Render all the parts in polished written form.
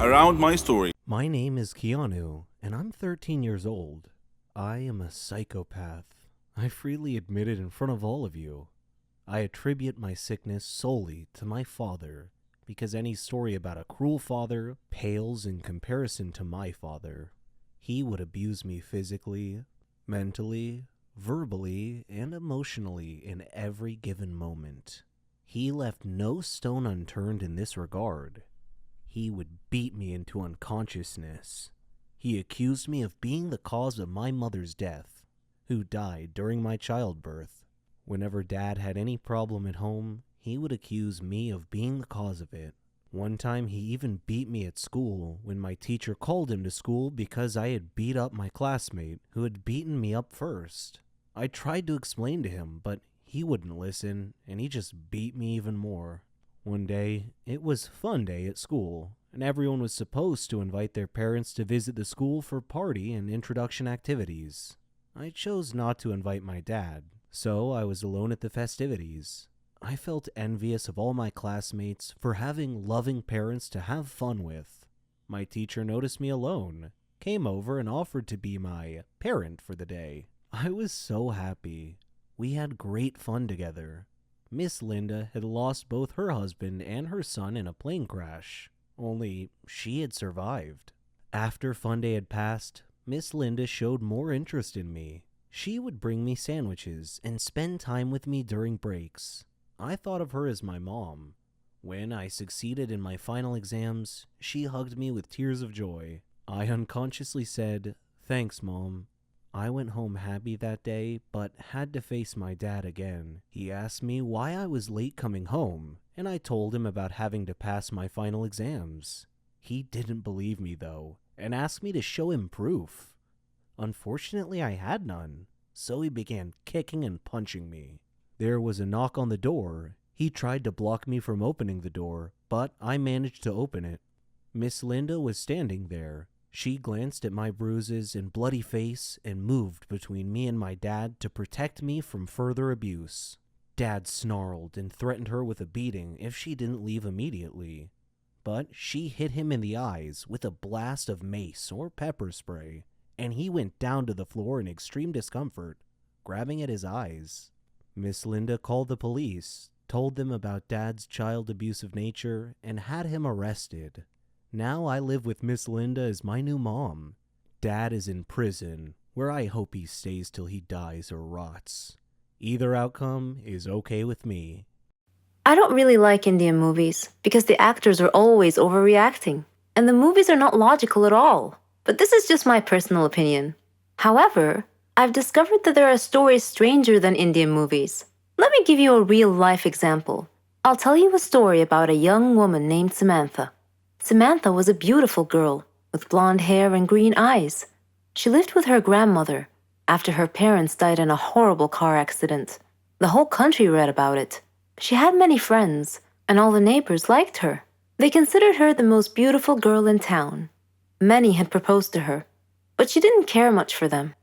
around my story. My name is Keanu, and I'm 13 years old. I am a psychopath. I freely admit it in front of all of you. I attribute my sickness solely to my father, because any story about a cruel father pales in comparison to my father. He would abuse me physically, mentally, verbally, and emotionally in every given moment. He left no stone unturned in this regard. He would beat me into unconsciousness. He accused me of being the cause of my mother's death, who died during my childbirth. Whenever Dad had any problem at home, he would accuse me of being the cause of it. One time he even beat me at school when my teacher called him to school because I had beat up my classmate who had beaten me up first. I tried to explain to him, but he wouldn't listen, and he just beat me even more. One day, it was fun day at school, and everyone was supposed to invite their parents to visit the school for party and introduction activities. I chose not to invite my dad, so I was alone at the festivities. I felt envious of all my classmates for having loving parents to have fun with. My teacher noticed me alone, came over and offered to be my parent for the day. I was so happy. We had great fun together. Miss Linda had lost both her husband and her son in a plane crash, only she had survived. After fun day had passed, Miss Linda showed more interest in me. She would bring me sandwiches and spend time with me during breaks. I thought of her as my mom. When I succeeded in my final exams, she hugged me with tears of joy. I unconsciously said, "Thanks, Mom." I went home happy that day, but had to face my dad again. He asked me why I was late coming home, and I told him about having to pass my final exams. He didn't believe me, though, and asked me to show him proof. Unfortunately, I had none, so he began kicking and punching me. There was a knock on the door. He tried to block me from opening the door, but I managed to open it. Miss Linda was standing there. She glanced at my bruises and bloody face and moved between me and my dad to protect me from further abuse. Dad snarled and threatened her with a beating if she didn't leave immediately. But she hit him in the eyes with a blast of mace or pepper spray, and he went down to the floor in extreme discomfort, grabbing at his eyes. Miss Linda called the police, told them about Dad's child abusive nature, and had him arrested. Now I live with Miss Linda as my new mom. Dad is in prison, where I hope he stays till he dies or rots. Either outcome is okay with me. I don't really like Indian movies because the actors are always overreacting, and the movies are not logical at all. But this is just my personal opinion. However, I've discovered that there are stories stranger than Indian movies. Let me give you a real-life example. I'll tell you a story about a young woman named Samantha. Samantha was a beautiful girl with blonde hair and green eyes. She lived with her grandmother after her parents died in a horrible car accident. The whole country read about it. She had many friends, and all the neighbors liked her. They considered her the most beautiful girl in town. Many had proposed to her, but she didn't care much for them.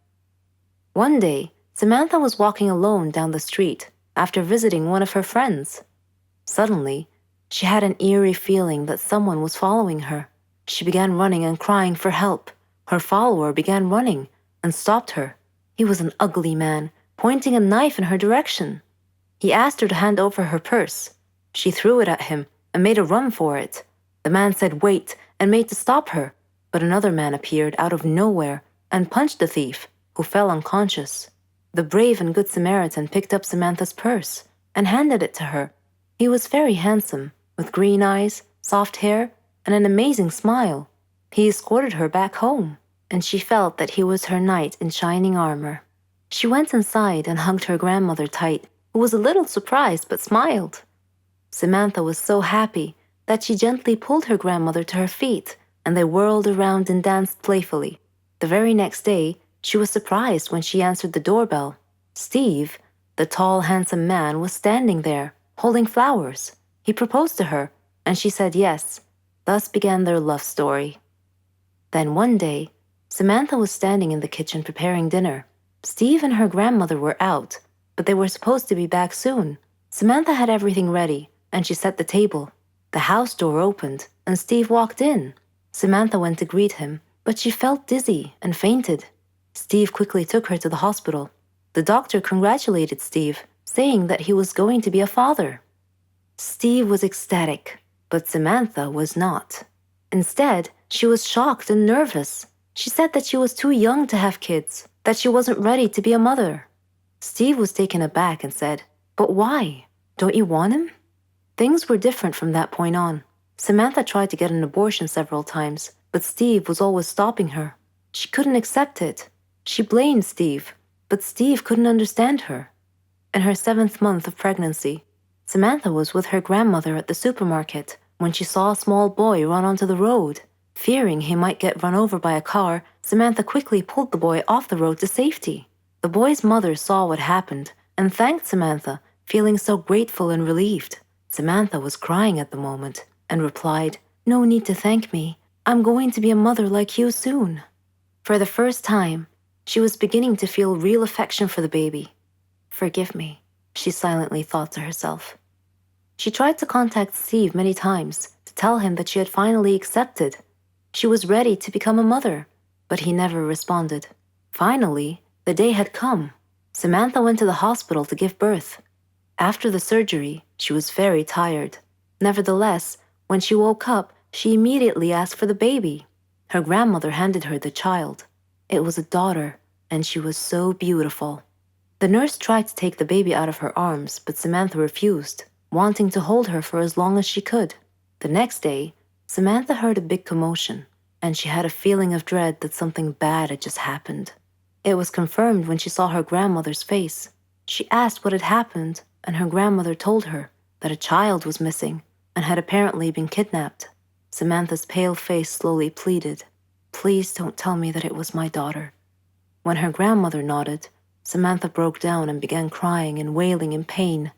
One day, Samantha was walking alone down the street after visiting one of her friends. Suddenly, she had an eerie feeling that someone was following her. She began running and crying for help. Her follower began running and stopped her. He was an ugly man, pointing a knife in her direction. He asked her to hand over her purse. She threw it at him and made a run for it. The man said wait and made to stop her, but another man appeared out of nowhere and punched the thief, who fell unconscious. The brave and good Samaritan picked up Samantha's purse and handed it to her. He was very handsome, with green eyes, soft hair, and an amazing smile. He escorted her back home, and she felt that he was her knight in shining armor. She went inside and hugged her grandmother tight, who was a little surprised but smiled. Samantha was so happy that she gently pulled her grandmother to her feet, and they whirled around and danced playfully. The very next day, she was surprised when she answered the doorbell. Steve, the tall, handsome man, was standing there, holding flowers. He proposed to her, and she said yes. Thus began their love story. Then one day, Samantha was standing in the kitchen preparing dinner. Steve and her grandmother were out, but they were supposed to be back soon. Samantha had everything ready, and she set the table. The house door opened, and Steve walked in. Samantha went to greet him, but she felt dizzy and fainted. Steve quickly took her to the hospital. The doctor congratulated Steve, saying that he was going to be a father. Steve was ecstatic, but Samantha was not. Instead, she was shocked and nervous. She said that she was too young to have kids, that she wasn't ready to be a mother. Steve was taken aback and said, "But why? Don't you want him?" Things were different from that point on. Samantha tried to get an abortion several times, but Steve was always stopping her. She couldn't accept it. She blamed Steve, but Steve couldn't understand her. In her 7th month of pregnancy, Samantha was with her grandmother at the supermarket when she saw a small boy run onto the road. Fearing he might get run over by a car, Samantha quickly pulled the boy off the road to safety. The boy's mother saw what happened and thanked Samantha, feeling so grateful and relieved. Samantha was crying at the moment and replied, "No need to thank me. I'm going to be a mother like you soon." For the first time, she was beginning to feel real affection for the baby. "Forgive me," she silently thought to herself. She tried to contact Steve many times to tell him that she had finally accepted. She was ready to become a mother, but he never responded. Finally, the day had come. Samantha went to the hospital to give birth. After the surgery, she was very tired. Nevertheless, when she woke up, she immediately asked for the baby. Her grandmother handed her the child. It was a daughter, and she was so beautiful. The nurse tried to take the baby out of her arms, but Samantha refused, wanting to hold her for as long as she could. The next day, Samantha heard a big commotion, and she had a feeling of dread that something bad had just happened. It was confirmed when she saw her grandmother's face. She asked what had happened, and her grandmother told her that a child was missing and had apparently been kidnapped. Samantha's pale face slowly pleaded, "Please don't tell me that it was my daughter." When her grandmother nodded, Samantha broke down and began crying and wailing in pain.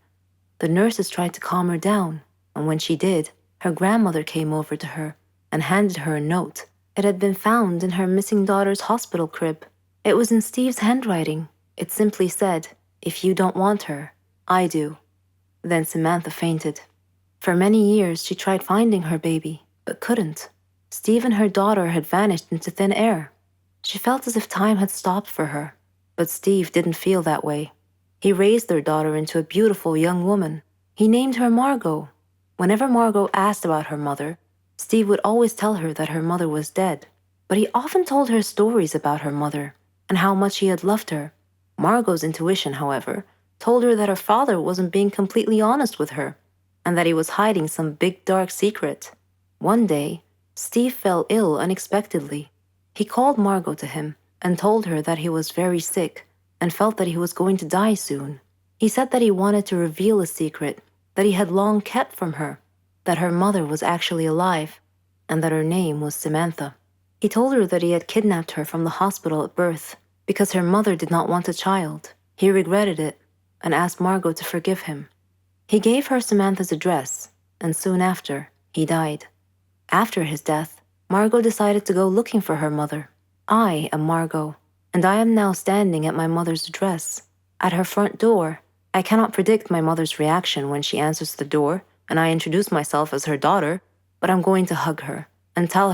The nurses tried to calm her down, and when she did, her grandmother came over to her and handed her a note. It had been found in her missing daughter's hospital crib. It was in Steve's handwriting. It simply said, "If you don't want her, I do." Then Samantha fainted. For many years, she tried finding her baby, but couldn't. Steve and her daughter had vanished into thin air. She felt as if time had stopped for her, but Steve didn't feel that way. He raised their daughter into a beautiful young woman. He named her Margot. Whenever Margot asked about her mother, Steve would always tell her that her mother was dead, but he often told her stories about her mother and how much he had loved her. Margot's intuition, however, told her that her father wasn't being completely honest with her and that he was hiding some big dark secret. One day, Steve fell ill unexpectedly. He called Margot to him and told her that he was very sick and felt that he was going to die soon. He said that he wanted to reveal a secret that he had long kept from her, that her mother was actually alive, and that her name was Samantha. He told her that he had kidnapped her from the hospital at birth because her mother did not want a child. He regretted it and asked Margot to forgive him. He gave her Samantha's address, and soon after, he died. After his death, Margot decided to go looking for her mother. I am Margot, and I am now standing at my mother's address. At her front door, I cannot predict my mother's reaction when she answers the door and I introduce myself as her daughter, but I'm going to hug her and tell